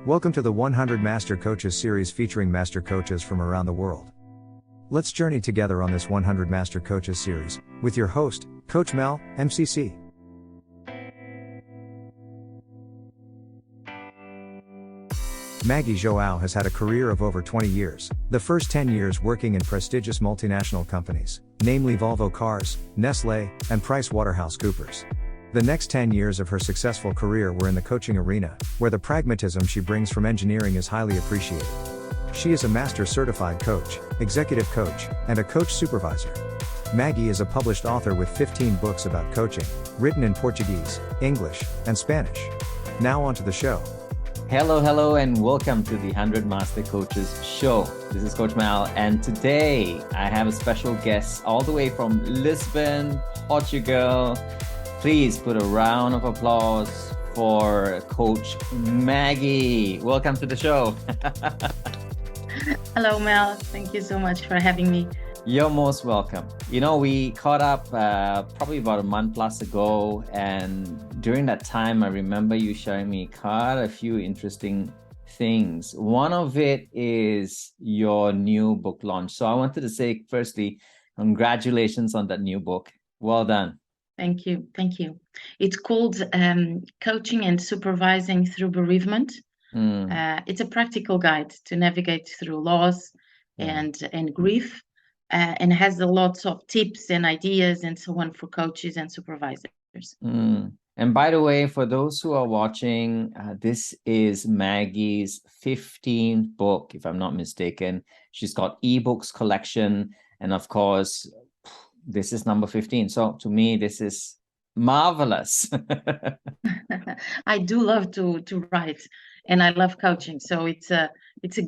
Welcome to the 100 Master Coaches series featuring master coaches from around the world. Let's journey together on this 100 Master Coaches series with your host, Coach Mel, MCC. Maggie João has had a career of over 20 years, the first 10 years working in prestigious multinational companies, namely Volvo Cars, Nestlé, and Price Waterhouse Coopers. The next 10 years of her successful career were in the coaching arena, where the pragmatism she brings from engineering is highly appreciated. She is a master certified coach, executive coach, and a coach supervisor. Maggie is a published author with 15 books about coaching, written in Portuguese, English, and Spanish. Now on to the show. Hello, and welcome to the 100 Master Coaches show. This is Coach Mel, and today I have a special guest all the way from Lisbon, Portugal. Please put a round of applause for Coach Maggie. Welcome to the show. Hello, Mel. Thank you so much for having me. You're most welcome. You know, we caught up probably about a month plus ago, and during that time, I remember you sharing me quite a few interesting things. One of it is your new book launch. So I wanted to say, firstly, congratulations on that new book. Well done. Thank you. It's called Coaching and Supervising Through Bereavement. It's a practical guide to navigate through loss and grief. And has a lot of tips and ideas and so on for coaches and supervisors. And by the way, for those who are watching, this is Maggie's 15th book, if I'm not mistaken. She's got ebooks collection, and of course, this is number 15. So to me, this is marvelous. I do love to write, and I love coaching. So it's a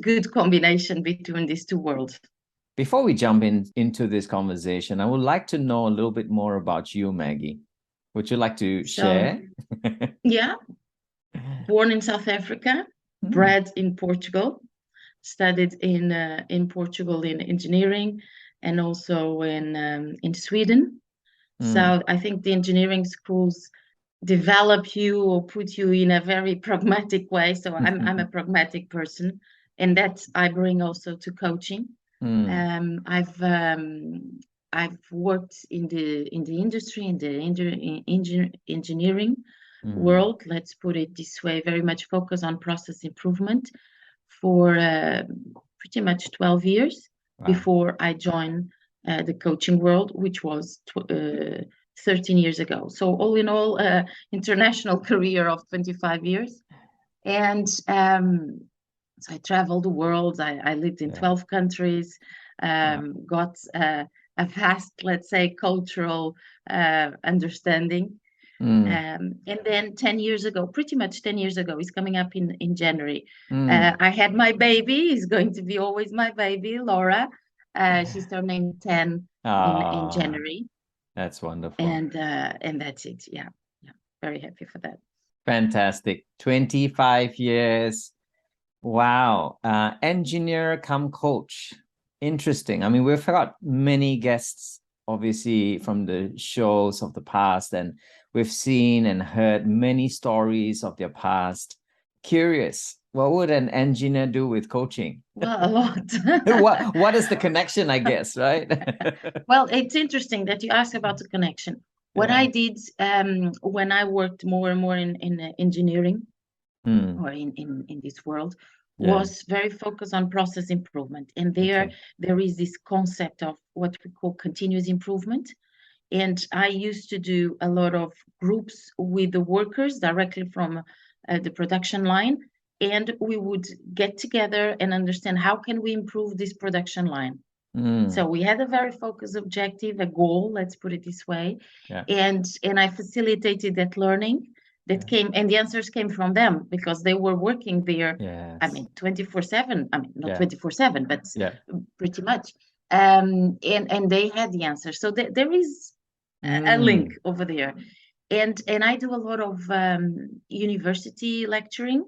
good combination between these two worlds. Before we jump into this conversation, I would like to know a little bit more about you, Maggie. Would you like to share? Yeah. Born in South Africa, bred in Portugal, studied in Portugal in engineering and also in Sweden. So I think the engineering schools develop you or put you in a very pragmatic way. So I'm a pragmatic person, and that I bring also to coaching. I've worked in the industry, in the engineering world. Let's put it this way: very much focused on process improvement for pretty much 12 years before I joined the coaching world, which was 13 years ago. So all in all, international career of 25 years, and so I traveled the world. I lived in 12 countries, got a vast, let's say, cultural understanding. And then 10 years ago, pretty much 10 years ago, it's coming up in January. I had my baby. It's going to be always my baby, Laura. She's turning 10 in January. That's wonderful. And that's it. Yeah. Very happy for that. Fantastic. 25 years. Wow. Engineer come coach. Interesting. I mean, we've got many guests, obviously, from the shows of the past, and we've seen and heard many stories of their past. Curious, what would an engineer do with coaching? Well, a lot. What is the connection, I guess, right? Well, it's interesting that you ask about the connection. What I did when I worked more and more in engineering, or in this world, was very focused on process improvement. And there is this concept of what we call continuous improvement. And I used to do a lot of groups with the workers directly from the production line. And we would get together and understand how can we improve this production line. So we had a very focused objective, a goal, let's put it this way. And I facilitated that learning. That came, and the answers came from them because they were working there. I mean, 24/7. I mean, not 24/7, but pretty much. And they had the answers. So there is a link over there. And I do a lot of university lecturing,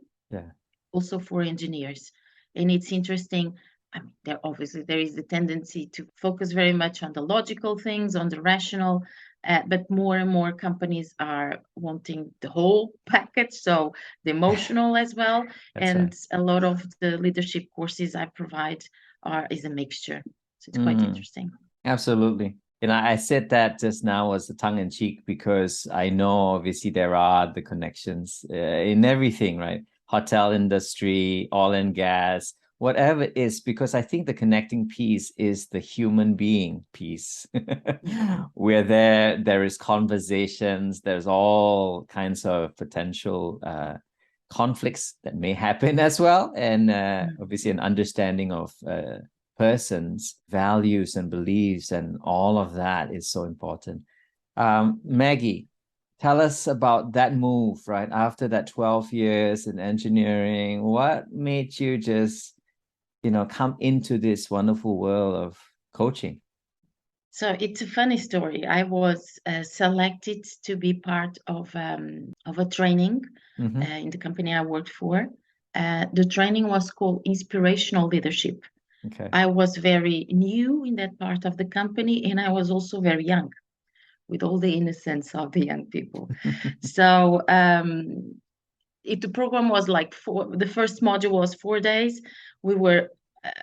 also for engineers. And it's interesting. I mean, there is the tendency to focus very much on the logical things, on the rational But more and more companies are wanting the whole package, so the emotional as well. And a lot of the leadership courses I provide is a mixture. So it's quite interesting. Absolutely. I said that just now as a tongue-in-cheek because I know obviously there are the connections in everything, right? Hotel industry, oil and gas, whatever it is, because I think the connecting piece is the human being piece. Where there is conversations, there's all kinds of potential conflicts that may happen as well. And obviously an understanding of person's values and beliefs and all of that is so important. Maggie, tell us about that move, right? After that 12 years in engineering, what made you just, come into this wonderful world of coaching? So it's a funny story. I was selected to be part of a training in the company I worked for. The training was called Inspirational Leadership. Okay. I was very new in that part of the company, and I was also very young, with all the innocence of the young people. So the program was like the first module was 4 days. We were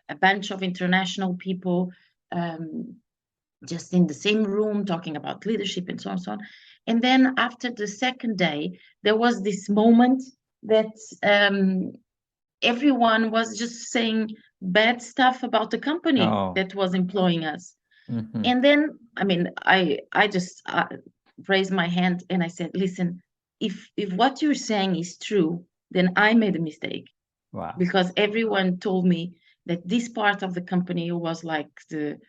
a bunch of international people just in the same room talking about leadership and so on and so on. And then after the second day, there was this moment that everyone was just saying bad stuff about the company that was employing us. And then, I just raised my hand and I said, listen, if what you're saying is true, then I made a mistake. Wow. Because everyone told me that this part of the company was like the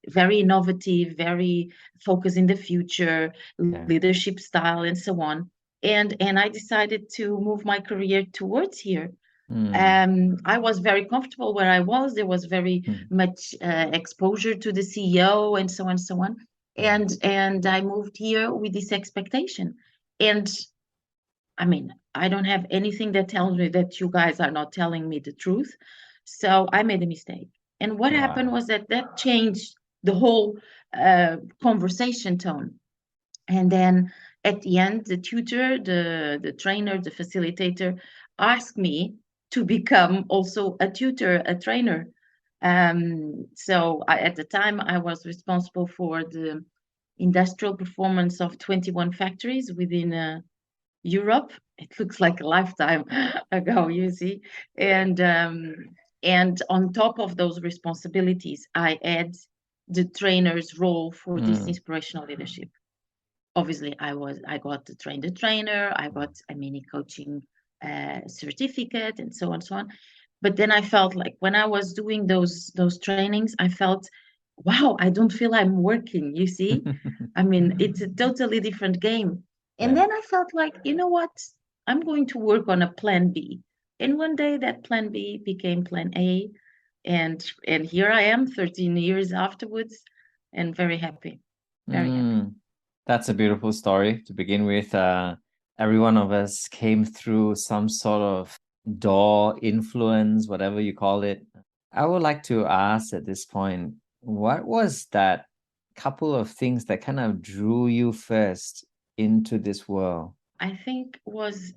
very innovative, very focused in the future, leadership style, and so on. And I decided to move my career towards here. I was very comfortable where I was. There was very much exposure to the CEO and so on and so on. And I moved here with this expectation. And I don't have anything that tells me that you guys are not telling me the truth. So I made a mistake. And what happened was that changed the whole conversation tone. And then at the end, the tutor, the trainer, the facilitator asked me to become also a tutor, a trainer. So at the time, I was responsible for the industrial performance of 21 factories within Europe. It looks like a lifetime ago, you see. And on top of those responsibilities, I had the trainer's role for this inspirational leadership. Obviously, I got to train the trainer. I got a mini coaching certificate and so on and so on. But then I felt like when I was doing those trainings, I felt, wow, I don't feel I'm working, you see? It's a totally different game. And then I felt like, you know what? I'm going to work on a plan B. And one day that plan B became plan A. And here I am 13 years afterwards and very happy. Very happy. That's a beautiful story to begin with. Every one of us came through some sort of door influence, whatever you call it. I would like to ask at this point, what was that couple of things that kind of drew you first into this world? I think was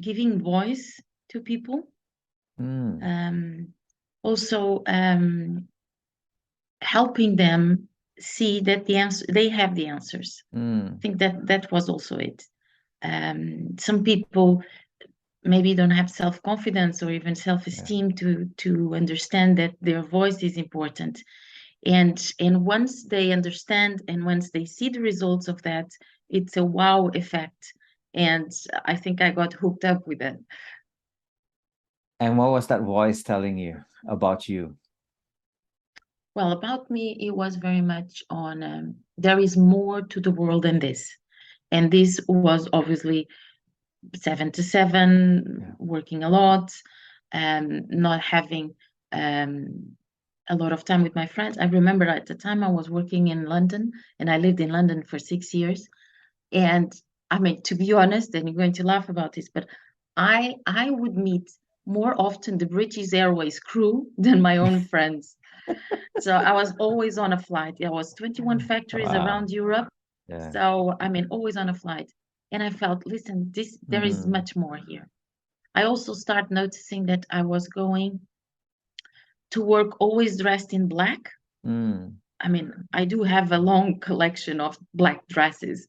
giving voice to people. Also helping them see that they have the answers. I think that was also it. Some people maybe don't have self-confidence or even self-esteem to understand that their voice is important. And once they understand and once they see the results of that, it's a wow effect. And I think I got hooked up with it. And what was that voice telling you about you? Well, about me, it was very much on there is more to the world than this. And this was obviously 7 to 7, working a lot, not having a lot of time with my friends. I remember at the time I was working in London, and I lived in London for 6 years. And to be honest, and you're going to laugh about this, but I would meet more often the British Airways crew than my own friends. So I was always on a flight. There was 21 factories around Europe. Yeah. So, I mean, always on a flight. And I felt, listen, there is much more here. I also start noticing that I was going to work always dressed in black. I mean, I do have a long collection of black dresses.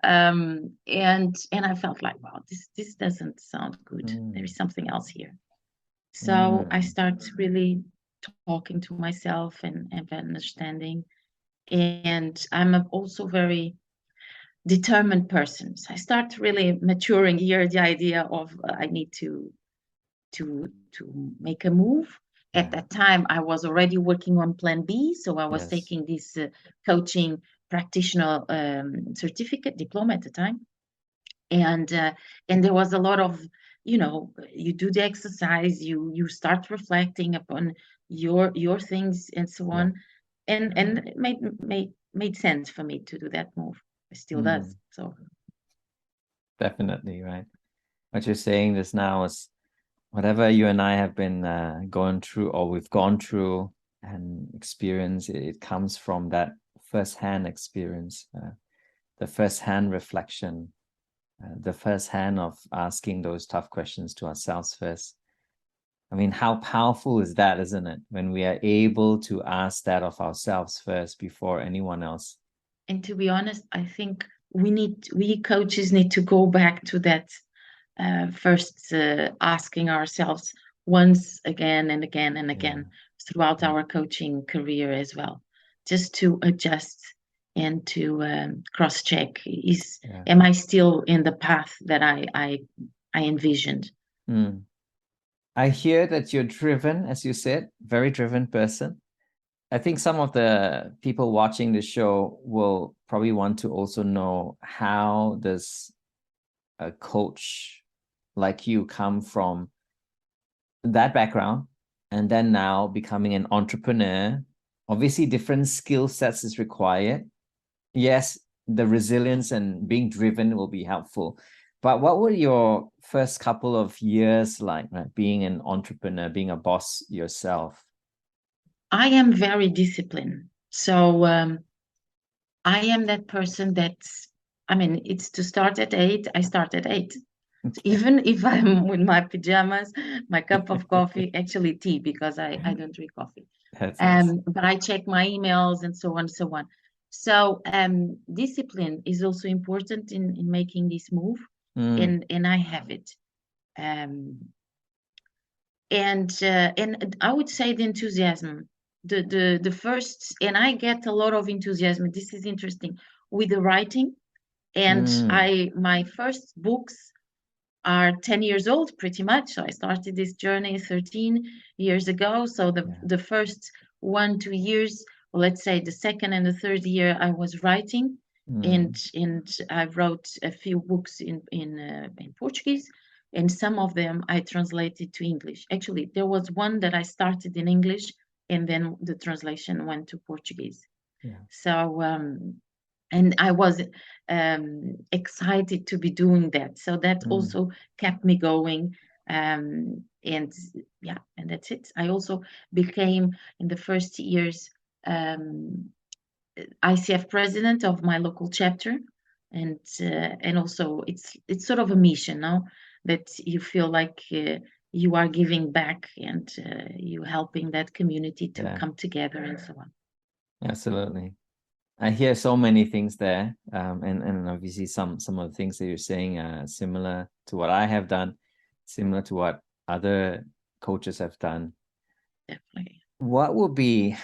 And I felt like, wow, this doesn't sound good. There is something else here. So I start really talking to myself and understanding. And I'm also very determined person. So I start really maturing here the idea of I need to make a move. At that time, I was already working on Plan B, so I was taking this coaching practitioner certificate diploma at the time, and there was a lot of, you do the exercise, you start reflecting upon your things and so on, and it made sense for me to do that move. It still does. So definitely, right. What you're saying just now is whatever you and I have been going through, or we've gone through and experienced, it comes from that first-hand experience, the first-hand reflection, the first-hand of asking those tough questions to ourselves first. I mean, how powerful is that, isn't it? When we are able to ask that of ourselves first before anyone else. And to be honest, I think we coaches need to go back to that first asking ourselves once again and again and again throughout our coaching career as well, just to adjust and to cross-check. Am I still in the path that I envisioned? I hear that you're driven, as you said, very driven person. I think some of the people watching the show will probably want to also know, how does a coach like you come from that background and then now becoming an entrepreneur? Obviously, different skill sets is required. Yes, the resilience and being driven will be helpful. But what were your first couple of years like, right? Being an entrepreneur, being a boss yourself? I am very disciplined. So I am that person it's to start at 8, I start at 8. Even if I'm with my pajamas, my cup of coffee, actually tea, because I don't drink coffee. That's nice. But I check my emails and so on and so on. So discipline is also important in making this move, and I have it. And I would say the enthusiasm, the first, and I get a lot of enthusiasm. This is interesting with the writing, and my first books are 10 years old, pretty much. So I started this journey 13 years ago. So the first 1-2 years, or let's say the second and the third year, I was writing, and I wrote a few books in Portuguese, and some of them I translated to English. Actually, there was one that I started in English, and then the translation went to Portuguese. So and I was excited to be doing that. So that also kept me going. And that's it. I also became, in the first years, ICF President of my local chapter. And also it's sort of a mission now that you feel like you are giving back, and you helping that community to come together and so on. Absolutely. I hear so many things there, and obviously some of the things that you're saying are similar to what I have done, similar to what other coaches have done. Definitely. What would be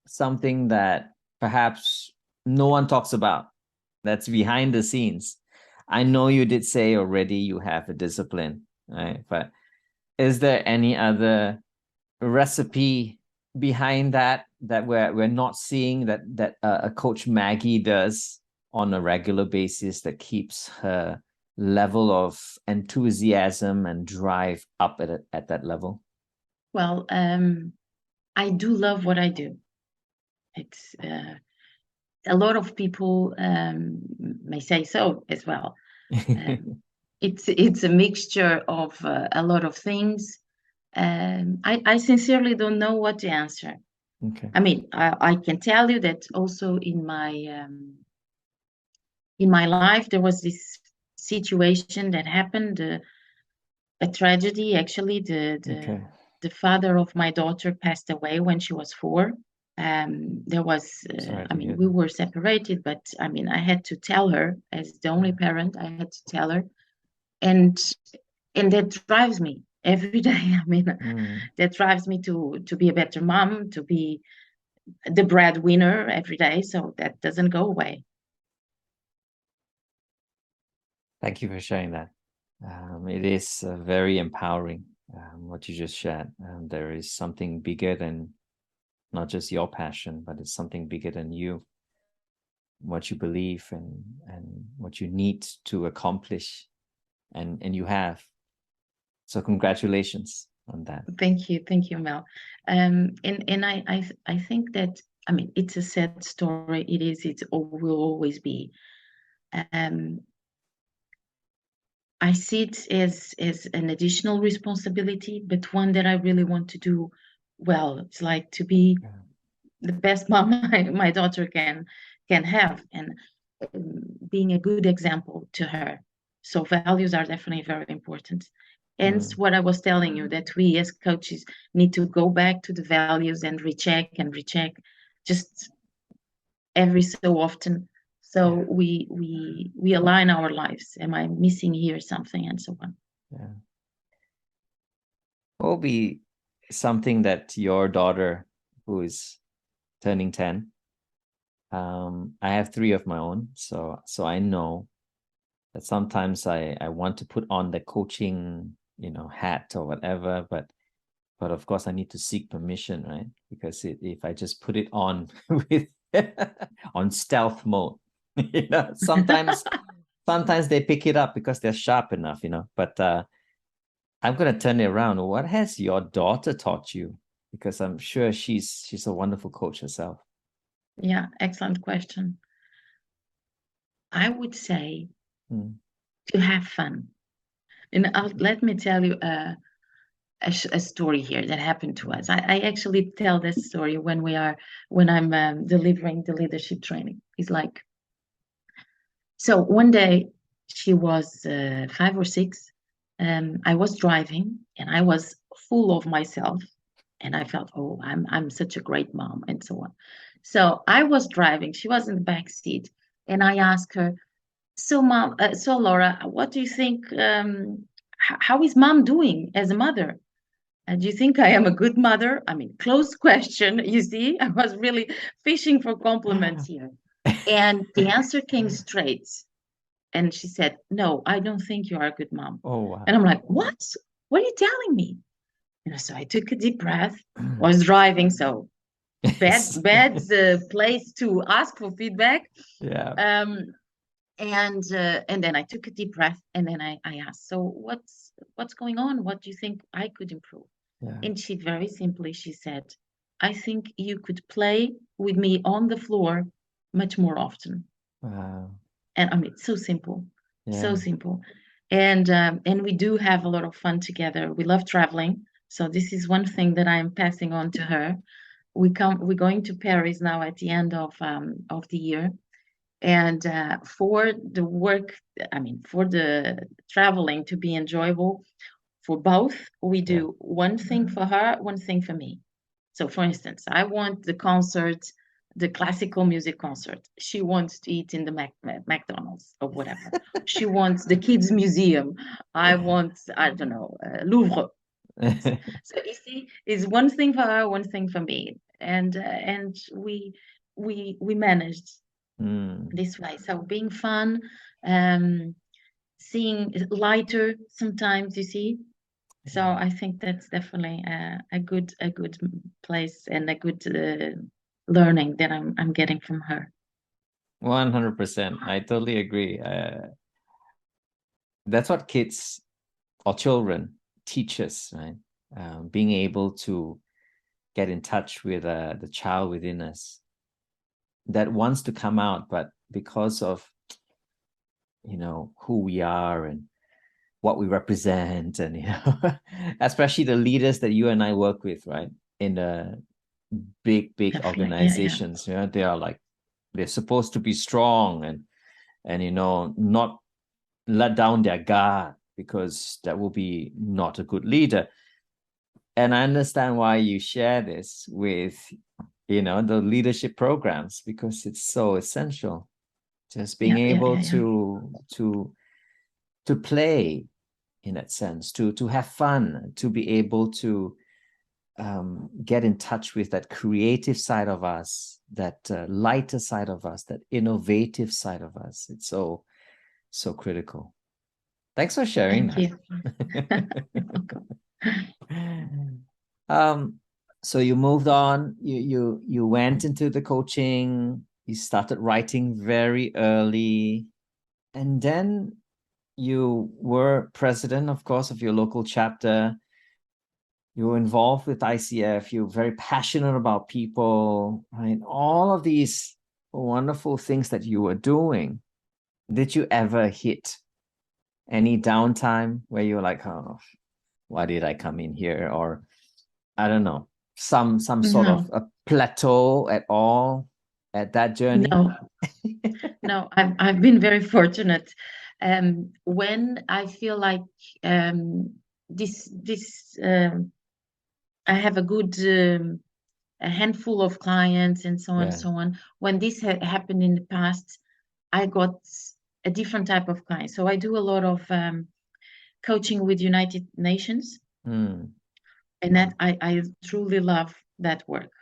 something that perhaps no one talks about, that's behind the scenes? I know you did say already you have a discipline, right? But is there any other recipe behind that we're not seeing, that a coach Maggie does on a regular basis, that keeps her level of enthusiasm and drive up at that level? Well, I do love what I do. It's a lot of people may say so as well. It's a mixture of a lot of things. I sincerely don't know what to answer. Okay. I mean, I can tell you that also in my in my life, there was this situation that happened, a tragedy. Actually, the father of my daughter passed away when she was 4. There was, we were separated, but I had to tell her, as the only parent, I had to tell her, and that drives me every day. That drives me to be a better mom, to be the breadwinner every day. So that doesn't go away. Thank you for sharing that. It is very empowering, what you just shared. There is something bigger than not just your passion, but it's something bigger than you, what you believe and what you need to accomplish, and you have. So congratulations on that. Thank you, Mel. And I think that, it's a sad story. It will always be. I see it as an additional responsibility, but one that I really want to do well. It's like to be the best mom my daughter can have, and being a good example to her. So values are definitely very important. Hence what I was telling you, that we as coaches need to go back to the values and recheck just every so often. So we align our lives. Am I missing here something, and so on? Yeah. What will be something that your daughter, who is turning 10, I have 3 of my own, so I know that sometimes I want to put on the coaching, hat or whatever, but of course I need to seek permission, right? Because if I just put it on with on stealth mode, sometimes they pick it up because they're sharp enough, but I'm going to turn it around. What has your daughter taught you? Because I'm sure she's a wonderful coach herself. Yeah, excellent question. I would say to have fun. And let me tell you a story here that happened to us. I actually tell this story when I'm delivering the leadership training. It's like, so one day she was 5 or 6. I was driving and I was full of myself, and I felt, oh, I'm such a great mom, and so on. So I was driving. She was in the back seat, and I asked her, so mom, so Laura, what do you think? How is mom doing as a mother? And do you think I am a good mother? Closed question. You see, I was really fishing for compliments here. And the answer came straight. And she said, no, I don't think you are a good mom. Oh, wow. And I'm like, what? What are you telling me? So I took a deep breath, was driving, so bad place to ask for feedback. Yeah. And then I took a deep breath, and then I asked, so what's going on? What do you think I could improve? Yeah. And she very simply, she said, I think you could play with me on the floor much more often. Wow. And it's so simple, so simple. And we do have a lot of fun together. We love traveling. So this is one thing that I'm passing on to her. We're going to Paris now at the end of the year. And for the work, for the traveling to be enjoyable for both, we do one thing for her, one thing for me. So for instance, I want the concert, the classical music concert. She wants to eat in the McDonald's or whatever. She wants the kids museum. I want, I don't know, Louvre. So you see, it's one thing for her, one thing for me, and we managed this way. So being fun, seeing lighter sometimes, you see. So I think that's definitely a good place and a good learning that I'm getting from her. 100%. I totally agree. That's what kids or children teach us, right? Being able to get in touch with the child within us that wants to come out, but because of who we are and what we represent, and especially the leaders that you and I work with, right, in the big Definitely, organizations, they are like, they're supposed to be strong, and and, you know, not let down their guard, because that will be not a good leader. And I understand why you share this with, you know, the leadership programs, because it's so essential. Just being able to play, in that sense, to have fun, to be able to get in touch with that creative side of us, that lighter side of us, that innovative side of us. It's so critical. Thanks for sharing. Thank you. So you moved on, you went into the coaching, you started writing very early, and then you were president, of course, of your local chapter. You were involved with ICF. You're very passionate about people, right? All of these wonderful things that you were doing. Did you ever hit any downtime where you're like, oh, why did I come in here? Or I don't know, some sort of a plateau at all at that journey? No, I've been very fortunate. When I feel like I have a good a handful of clients and so on and so on. When this happened in the past, I got a different type of client. So I do a lot of coaching with United Nations, and that I truly love that work.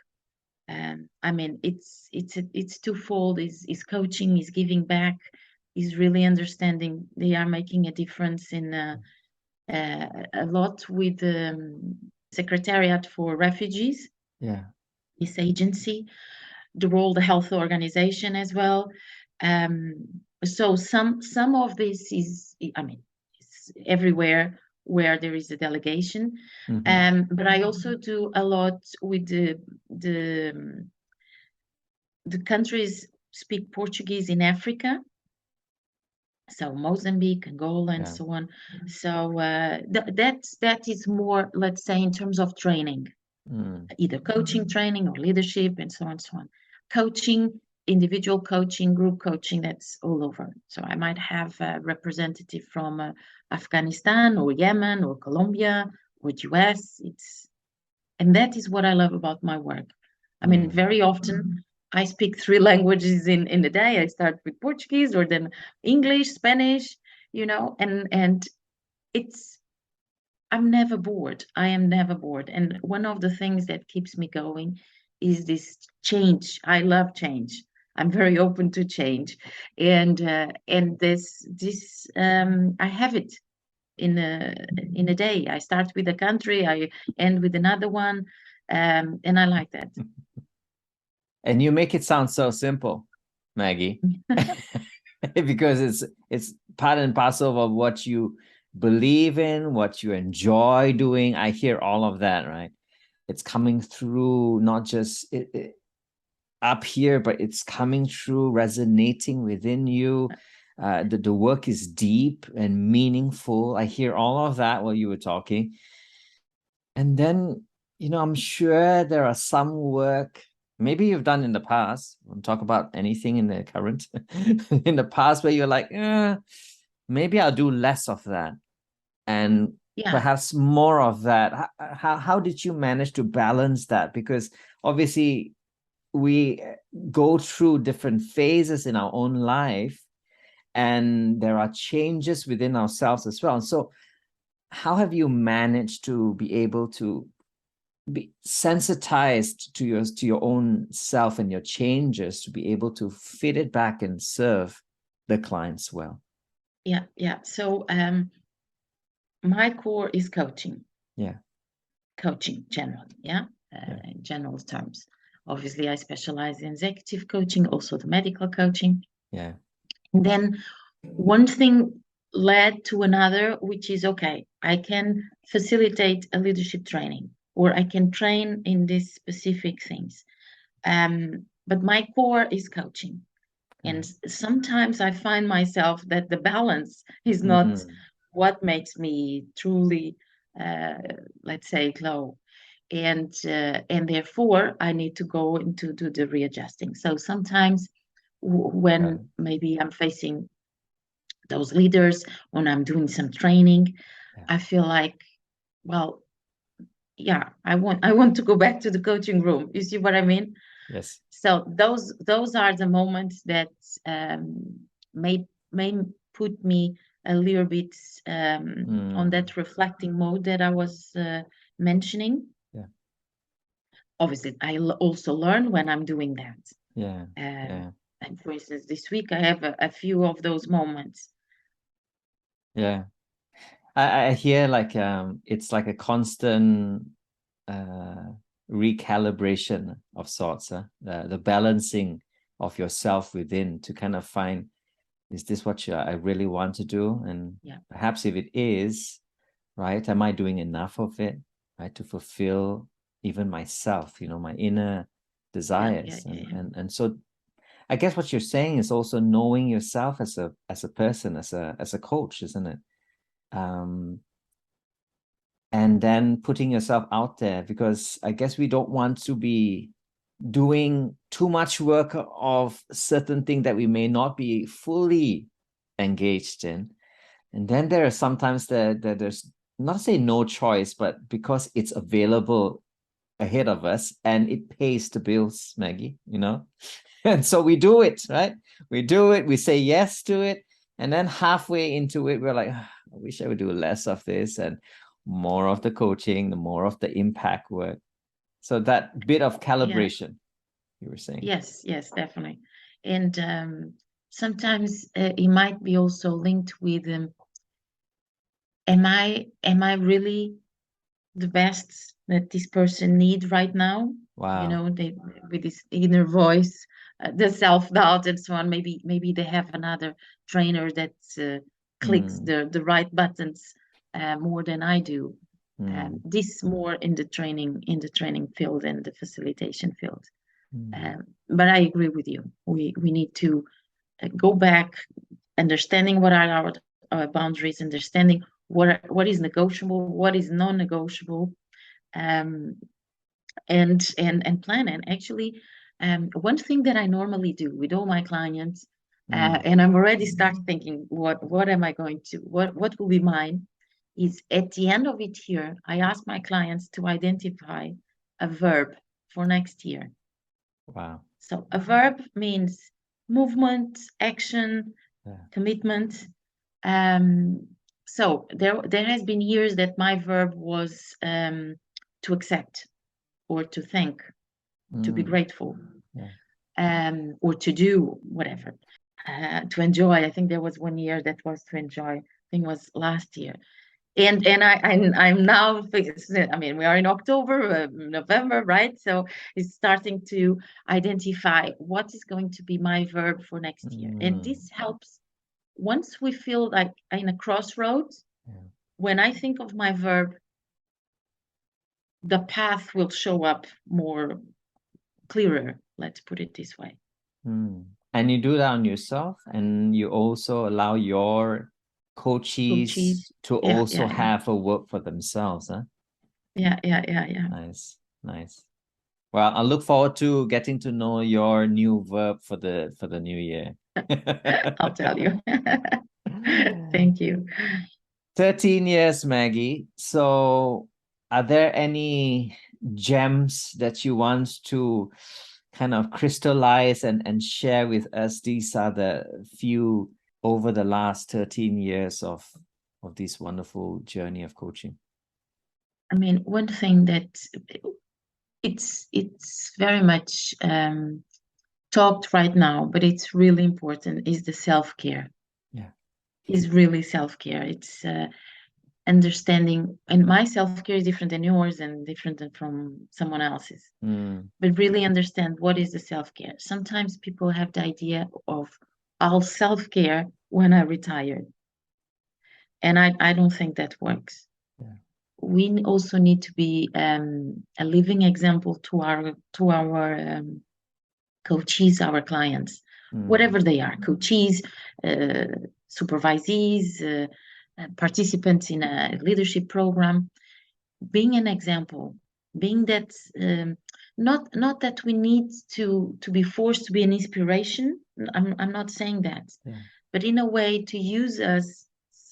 I mean, it's twofold. Is coaching, is giving back, is really understanding they are making a difference in a lot with the Secretariat for Refugees. This agency, the World Health Organization as well. So some of this is, I mean, it's everywhere where there is a delegation. But I also do a lot with the countries speak Portuguese in Africa. So Mozambique, Angola, and so on. So that is more, let's say, in terms of training, either coaching training or leadership and so on and so on. Coaching, individual coaching, group coaching, that's all over. So I might have a representative from Afghanistan or Yemen or Colombia or US. And that is what I love about my work. I mean, very often I speak 3 languages in a day. I start with Portuguese or then English, Spanish, you know, and I'm never bored. I am never bored. And one of the things that keeps me going is this change. I love change. I'm very open to change. And this I have it in a day. I start with a country, I end with another one. And I like that. And you make it sound so simple, Maggie, because it's part and parcel of what you believe in, what you enjoy doing. I hear all of that, right? It's coming through, not just up here, but it's coming through, resonating within you. The work is deep and meaningful. I hear all of that while you were talking. And then, you know, I'm sure there are some work maybe you've done in the past. We'll talk about anything in the current, in the past where you're like, maybe I'll do less of that and perhaps more of that. How did you manage to balance that? Because obviously we go through different phases in our own life, and there are changes within ourselves as well. And so how have you managed to be able to be sensitized to your own self and your changes to be able to fit it back and serve the clients well? So my core is coaching. Coaching generally, in general terms. Obviously, I specialize in executive coaching, also the medical coaching. And then one thing led to another, which is, okay, I can facilitate a leadership training, or I can train in these specific things. But my core is coaching. And sometimes I find myself that the balance is not what makes me truly, let's say, glow. And therefore, I need to go into do the readjusting. So sometimes when maybe I'm facing those leaders, when I'm doing some training, I feel like, well, yeah, I want to go back to the coaching room. You see what I mean? Yes. So those are the moments that may put me a little bit on that reflecting mode that I was mentioning. Yeah. Obviously, I also learn when I'm doing that. Yeah. And for instance, this week I have a few of those moments. Yeah. I hear like it's like a constant recalibration of sorts, the balancing of yourself within to kind of find, is this what I really want to do? And perhaps if it is, right, am I doing enough of it, right, to fulfill even myself, my inner desires? And so I guess what you're saying is also knowing yourself as a person, as a coach, isn't it? And then putting yourself out there, because I guess we don't want to be doing too much work of certain thing that we may not be fully engaged in. And then there are sometimes that there's, not to say no choice, but because it's available ahead of us and it pays the bills, Maggie, and so we do it, right? We do it, we say yes to it, and then halfway into it, we're like, I wish I would do less of this and more of the coaching, the more of the impact work. So that bit of calibration, you were saying. Yes, definitely. And sometimes it might be also linked with, am I really the best that this person needs right now? Wow. With this inner voice, the self-doubt and so on. Maybe they have another trainer that clicks the right buttons more than I do. This more in the training field and the facilitation field. But I agree with you. We need to go back, understanding what are our boundaries, understanding what is negotiable, what is non-negotiable, and plan. And actually, one thing that I normally do with all my clients, and I'm already start thinking, what am I going to, what will be mine, is at the end of each year, I ask my clients to identify a verb for next year. Wow. So a verb means movement, action, commitment. So there has been years that my verb was to accept, or to thank, to be grateful, or to do whatever, to enjoy. I think there was one year that was to enjoy. I think it was last year. And I'm now, I mean, we are in October, November, right? So it's starting to identify what is going to be my verb for next year. And this helps once we feel like in a crossroads. When I think of my verb, the path will show up more clearer, let's put it this way. And you do that on yourself, and you also allow your coaches to also have a work for themselves, huh? Yeah. Nice. Well, I look forward to getting to know your new verb for the new year. I'll tell you. Thank you. 13 years, Maggie. So are there any gems that you want to kind of crystallize and share with us? These are the few over the last 13 years of this wonderful journey of coaching. I mean, one thing that it's very much talked right now, but it's really important, is the self-care. Is really self-care. It's understanding, and my self-care is different than yours and different than from someone else's. But really understand what is the self-care. Sometimes people have the idea of, I'll self-care when I retire, and I don't think that works. We also need to be a living example to our coaches, our clients, whatever they are, coaches, supervisees, participants in a leadership program, being an example, being that, not that we need to be forced to be an inspiration. I'm not saying that, but in a way to use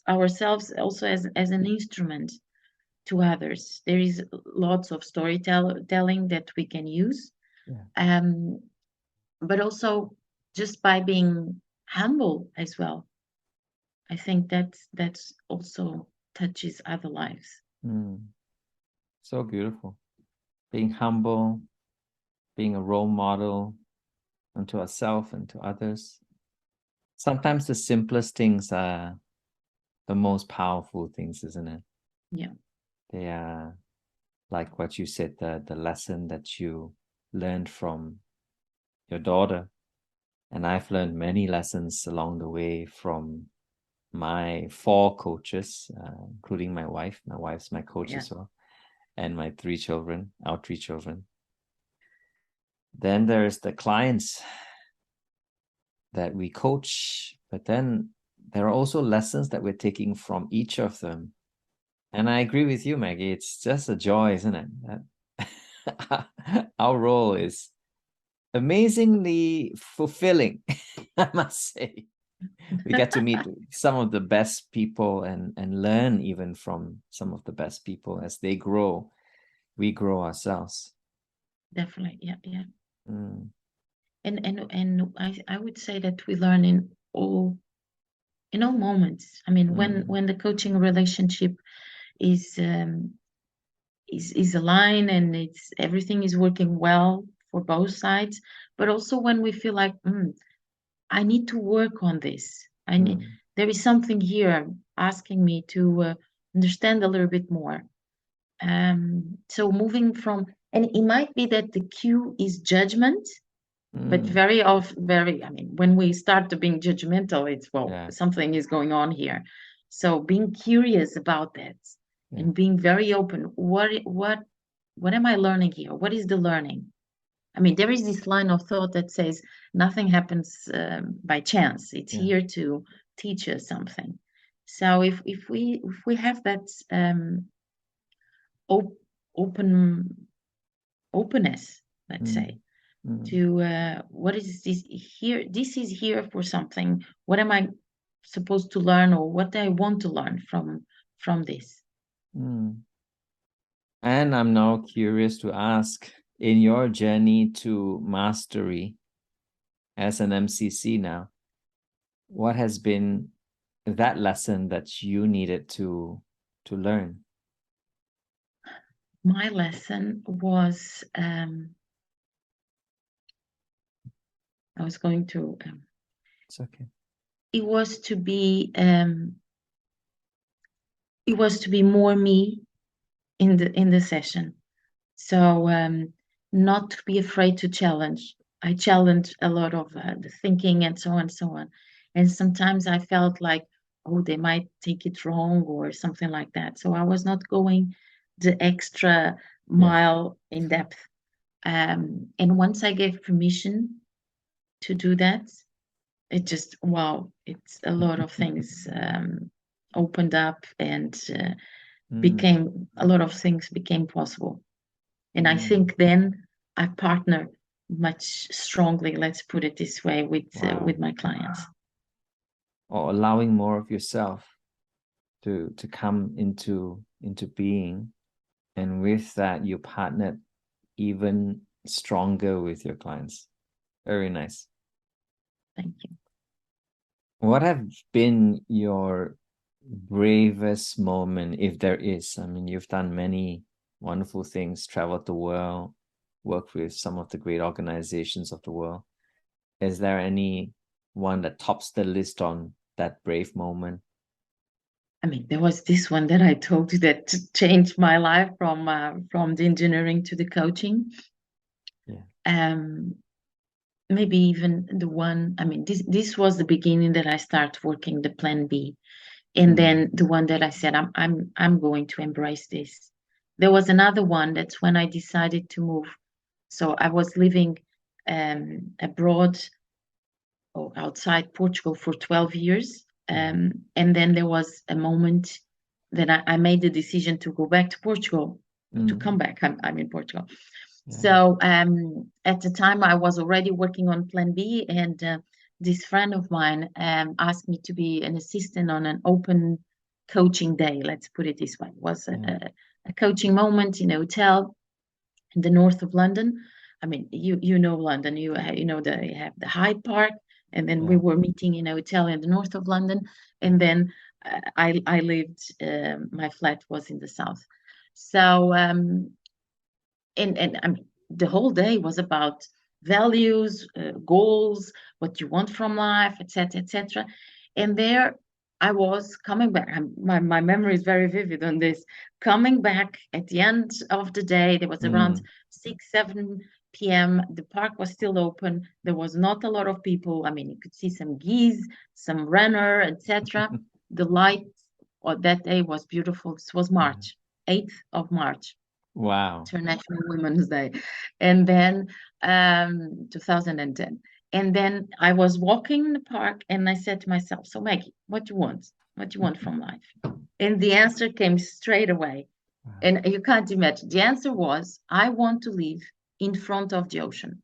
ourselves also as an instrument to others. There is lots of storytelling that we can use, but also just by being humble as well. I think that's also touches other lives. So beautiful. Being humble, being a role model unto ourselves and to others. Sometimes the simplest things are the most powerful things, isn't it? Yeah. They are like what you said, the lesson that you learned from your daughter. And I've learned many lessons along the way from my 4 coaches, including my wife. My wife's my coach as well. And my 3 children, our 3 children. Then there's the clients that we coach, but then there are also lessons that we're taking from each of them. And I agree with you, Maggie. It's just a joy, isn't it? Our role is amazingly fulfilling, I must say. We get to meet some of the best people and learn even from some of the best people. As they grow, we grow ourselves. Definitely, yeah. And I would say that we learn in all moments. I mean, when the coaching relationship is aligned and everything is working well for both sides, but also when we feel like I need to work on this. There is something here asking me to understand a little bit more. So moving from, and it might be that the cue is judgment, but very often, when we start to being judgmental, it's something is going on here. So being curious about that and being very open. What am I learning here? What is the learning? I mean, there is this line of thought that says nothing happens by chance. It's here to teach us something. So if we have that openness, let's say, to what is this here? This is here for something. What am I supposed to learn, or what I want to learn from this? And I'm now curious to ask, in your journey to mastery as an MCC now, what has been that lesson that you needed to learn? My lesson was I was going to it's okay. It was to be more me in the session. So not to be afraid to challenge. I challenged a lot of the thinking and so on. And sometimes I felt like, oh, they might take it wrong or something like that. So I was not going the extra mile in depth. And once I gave permission to do that, it just, wow, it's a lot of things opened up and a lot of things became possible. And I think then I partner much strongly, let's put it this way, with my clients. Or allowing more of yourself to come into being. And with that, you partnered even stronger with your clients. Very nice. Thank you. What have been your bravest moment, if there is? I mean, you've done many wonderful things, traveled the world, worked with some of the great organizations of the world. Is there any one that tops the list on that brave moment? I mean, there was this one that I told you that changed my life from the engineering to the coaching. Maybe even the one, I mean, this was the beginning that I started working the plan B. And then the one that I said, I'm going to embrace this. There was another one. That's when I decided to move. So I was living abroad or outside Portugal for 12 years. And then there was a moment that I made the decision to go back to Portugal, to come back. I'm in Portugal. So at the time I was already working on plan B, and this friend of mine asked me to be an assistant on an open coaching day. Let's put it this way. It was a coaching moment in a hotel in the north of London. I mean, you know London. You have the Hyde Park, and then we were meeting in a hotel in the north of London, and then I lived. My flat was in the south, so and I mean, the whole day was about values, goals, what you want from life, etc., etc. And there I was coming back. My memory is very vivid on this. Coming back at the end of the day, there was around 6-7 p.m. The park was still open. There was not a lot of people. I mean, you could see some geese, some runner, etc. The light of that day was beautiful. This was March, 8th of March. Wow. International Women's Day. And then 2010. And then I was walking in the park and I said to myself, so Maggie, what do you want? What do you want from life? And the answer came straight away. Wow. And you can't imagine. The answer was, I want to live in front of the ocean.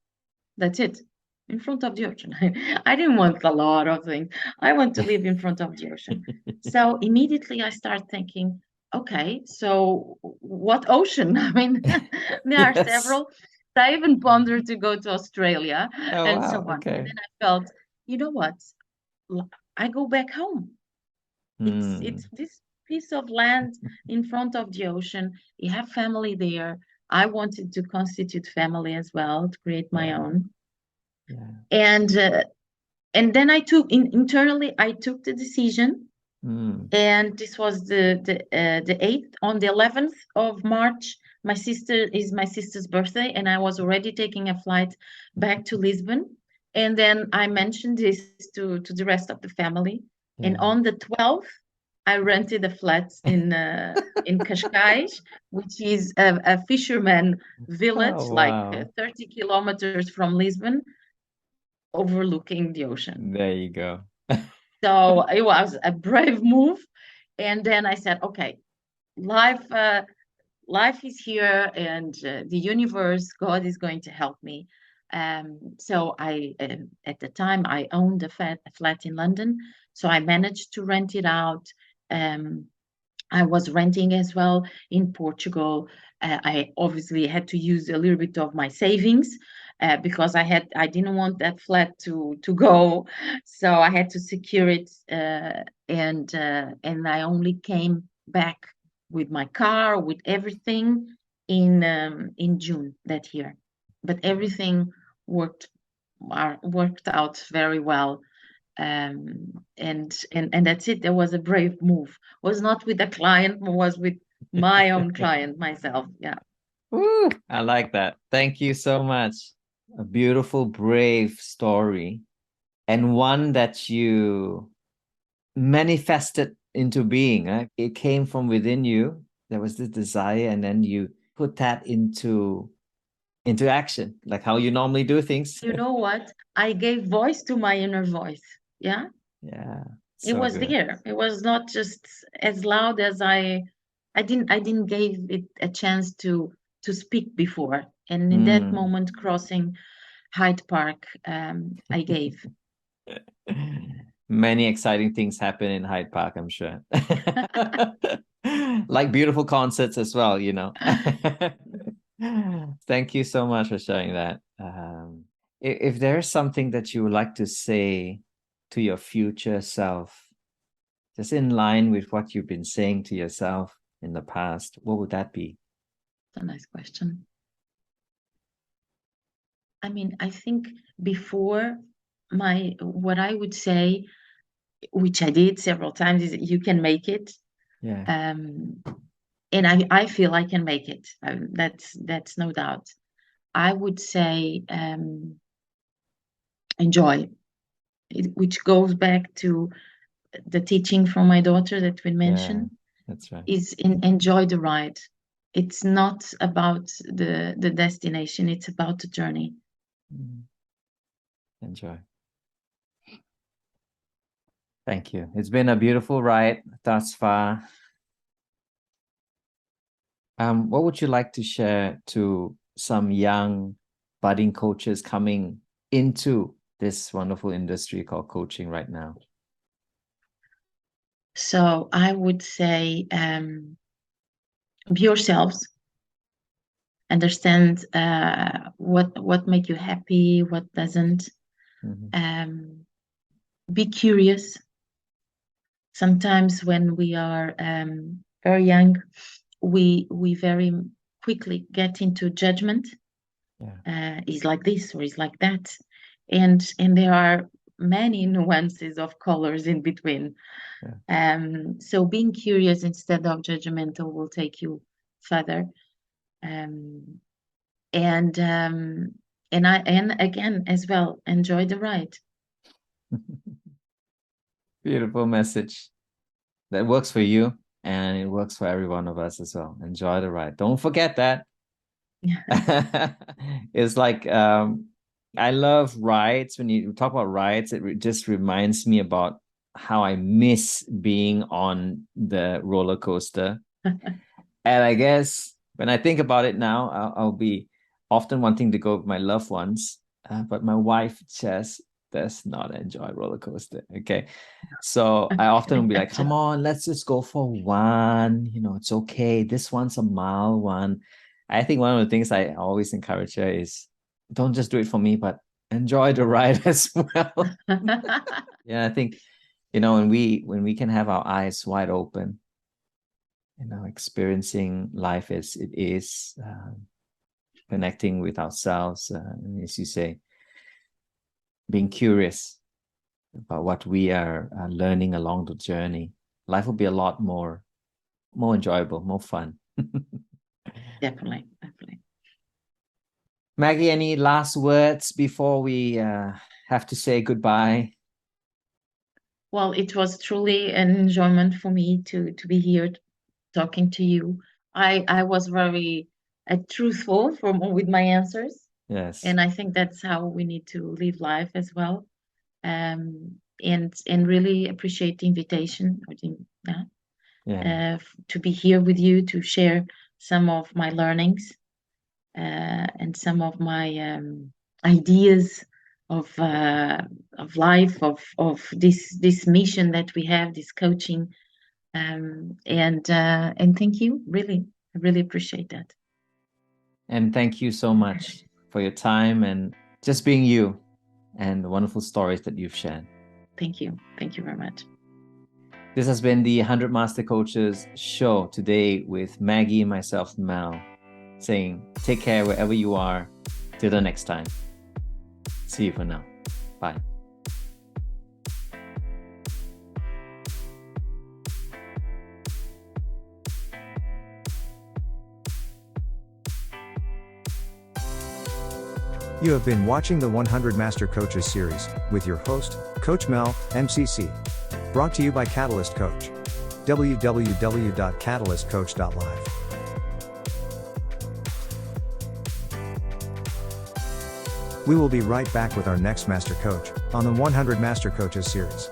That's it. In front of the ocean. I didn't want a lot of things. I want to live in front of the ocean. So immediately I start thinking, okay, so what ocean? I mean, there are several. I even pondered to go to Australia and so on. Okay. And then I felt, you know what? I go back home. It's this piece of land in front of the ocean. You have family there. I wanted to constitute family as well, to create my own. Yeah. And then I took internally, I took the decision. And this was the 8th. On the 11th of March, my sister's birthday, and I was already taking a flight back to Lisbon. And then I mentioned this to the rest of the family. Yeah. And on the 12th, I rented a flat in Cascais, which is a fisherman village, like 30 kilometers from Lisbon, overlooking the ocean. There you go. So it was a brave move. And then I said, okay, life is here, and the universe, God is going to help me. So I, at the time, I owned a flat in London. So I managed to rent it out. I was renting as well in Portugal. I obviously had to use a little bit of my savings. Because I didn't want that flat to go, so I had to secure it, and I only came back with my car, with everything, in June that year. But everything worked out very well, and that's it. There was a brave move. It was not with a client, it was with my own client myself. Yeah. Ooh, I like that. Thank you so much. A beautiful, brave story, and one that you manifested into being. Right? It came from within you. There was this desire, and then you put that into action, like how you normally do things. You know what? I gave voice to my inner voice. Yeah. Yeah. So it was good. There. It was not just as loud as I didn't give it a chance to speak before. And in that moment, crossing Hyde Park, I gave. Many exciting things happen in Hyde Park, I'm sure. Like beautiful concerts as well, you know. Thank you so much for sharing that. If there's something that you would like to say to your future self, just in line with what you've been saying to yourself in the past, what would that be? That's a nice question. I mean, I think before what I would say, which I did several times, is you can make it. Yeah. And I feel I can make it. That's no doubt. I would say enjoy, which goes back to the teaching from my daughter that we mentioned. Yeah, that's right. Is enjoy the ride. It's not about the destination. It's about the journey. Enjoy. Thank you. It's been a beautiful ride thus far. What would you like to share to some young budding coaches coming into this wonderful industry called coaching right now? So I would say, be yourselves. Understand what make you happy, what doesn't. Be curious. Sometimes when we are very young, we very quickly get into judgment. Is like this or is like that, and there are many nuances of colors in between. So being curious instead of judgmental will take you further. And again as well, enjoy the ride. Beautiful message that works for you, and it works for every one of us as well. Enjoy the ride. Don't forget that. It's like I love rides. When you talk about rides, it just reminds me about how I miss being on the roller coaster. And I guess when I think about it now, I'll be often wanting to go with my loved ones, but my wife just does not enjoy roller coaster. Okay, so I often will be like, come on, let's just go for one. You know, it's okay. This one's a mild one. I think one of the things I always encourage her is, don't just do it for me, but enjoy the ride as well. Yeah, I think, you know, when we can have our eyes wide open, you know, experiencing life as it is, connecting with ourselves, and as you say, being curious about what we are learning along the journey, life will be a lot more enjoyable, more fun. Definitely. Maggie, any last words before we have to say goodbye? Well, it was truly an enjoyment for me to be here talking to you. I was very truthful with my answers. Yes. And I think that's how we need to live life as well. And really appreciate the invitation to be here with you, to share some of my learnings and some of my ideas of life, of this mission that we have, this coaching. And thank you. Really, I really appreciate that. And thank you so much for your time and just being you and the wonderful stories that you've shared. Thank you. Thank you very much. This has been the 100 Master Coaches show today with Maggie and myself, Mel, saying take care wherever you are. Till the next time. See you for now. Bye. You have been watching the 100 Master Coaches series with your host, Coach Mel, MCC. Brought to you by Catalyst Coach. www.catalystcoach.live. We will be right back with our next Master Coach on the 100 Master Coaches series.